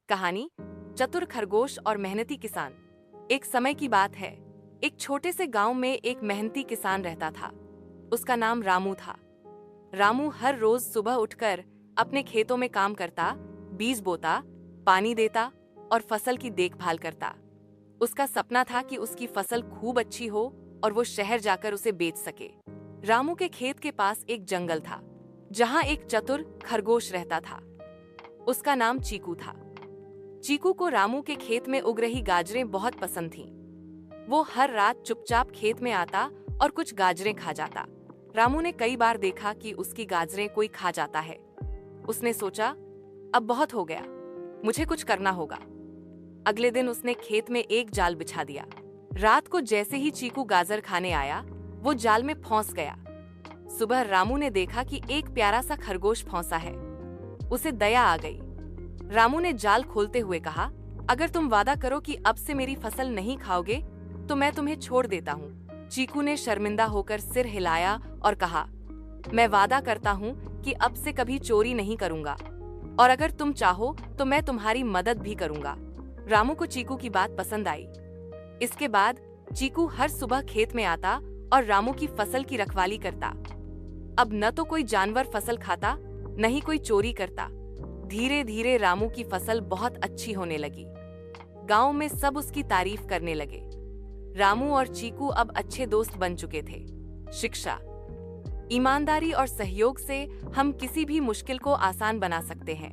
कहानी चतुर खरगोश और मेहनती किसान। एक समय की बात है, एक छोटे से गांव में एक मेहनती किसान रहता था। उसका नाम रामू था। रामू हर रोज सुबह उठकर अपने खेतों में काम करता, बीज बोता, पानी देता और फसल की देखभाल करता। उसका सपना था कि उसकी फसल खूब अच्छी हो और वो शहर जाकर उसे बेच सके। रामू के खेत के पास एक जंगल था, जहां एक चतुर खरगोश रहता था। उसका नाम चीकू था। चीकू को रामू के खेत में उग रही गाजरें बहुत पसंद थीं। वो हर रात चुपचाप खेत में आता और कुछ गाजरें खा जाता। रामू ने कई बार देखा कि उसकी गाजरें कोई खा जाता है। उसने सोचा, अब बहुत हो गया, मुझे कुछ करना होगा। अगले दिन उसने खेत में एक जाल बिछा दिया। रात को जैसे ही चीकू गाजर खाने आया, वो जाल में फंस गया। सुबह रामू ने देखा कि एक प्यारा सा खरगोश फंसा है। उसे दया आ गई। रामू ने जाल खोलते हुए कहा, अगर तुम वादा करो कि अब से मेरी फसल नहीं खाओगे, तो मैं तुम्हें छोड़ देता हूँ। चीकू ने शर्मिंदा होकर सिर हिलाया और कहा, मैं वादा करता हूँ कि अब से कभी चोरी नहीं करूंगा, और अगर तुम चाहो तो मैं तुम्हारी मदद भी करूंगा। रामू को चीकू की बात पसंद आई। इसके बाद चीकू हर सुबह खेत में आता और रामू की फसल की रखवाली करता। अब न तो कोई जानवर फसल खाता, न ही कोई चोरी करता। धीरे धीरे रामू की फसल बहुत अच्छी होने लगी। गांव में सब उसकी तारीफ करने लगे। रामू और चीकू अब अच्छे दोस्त बन चुके थे। शिक्षा, ईमानदारी और सहयोग से हम किसी भी मुश्किल को आसान बना सकते हैं।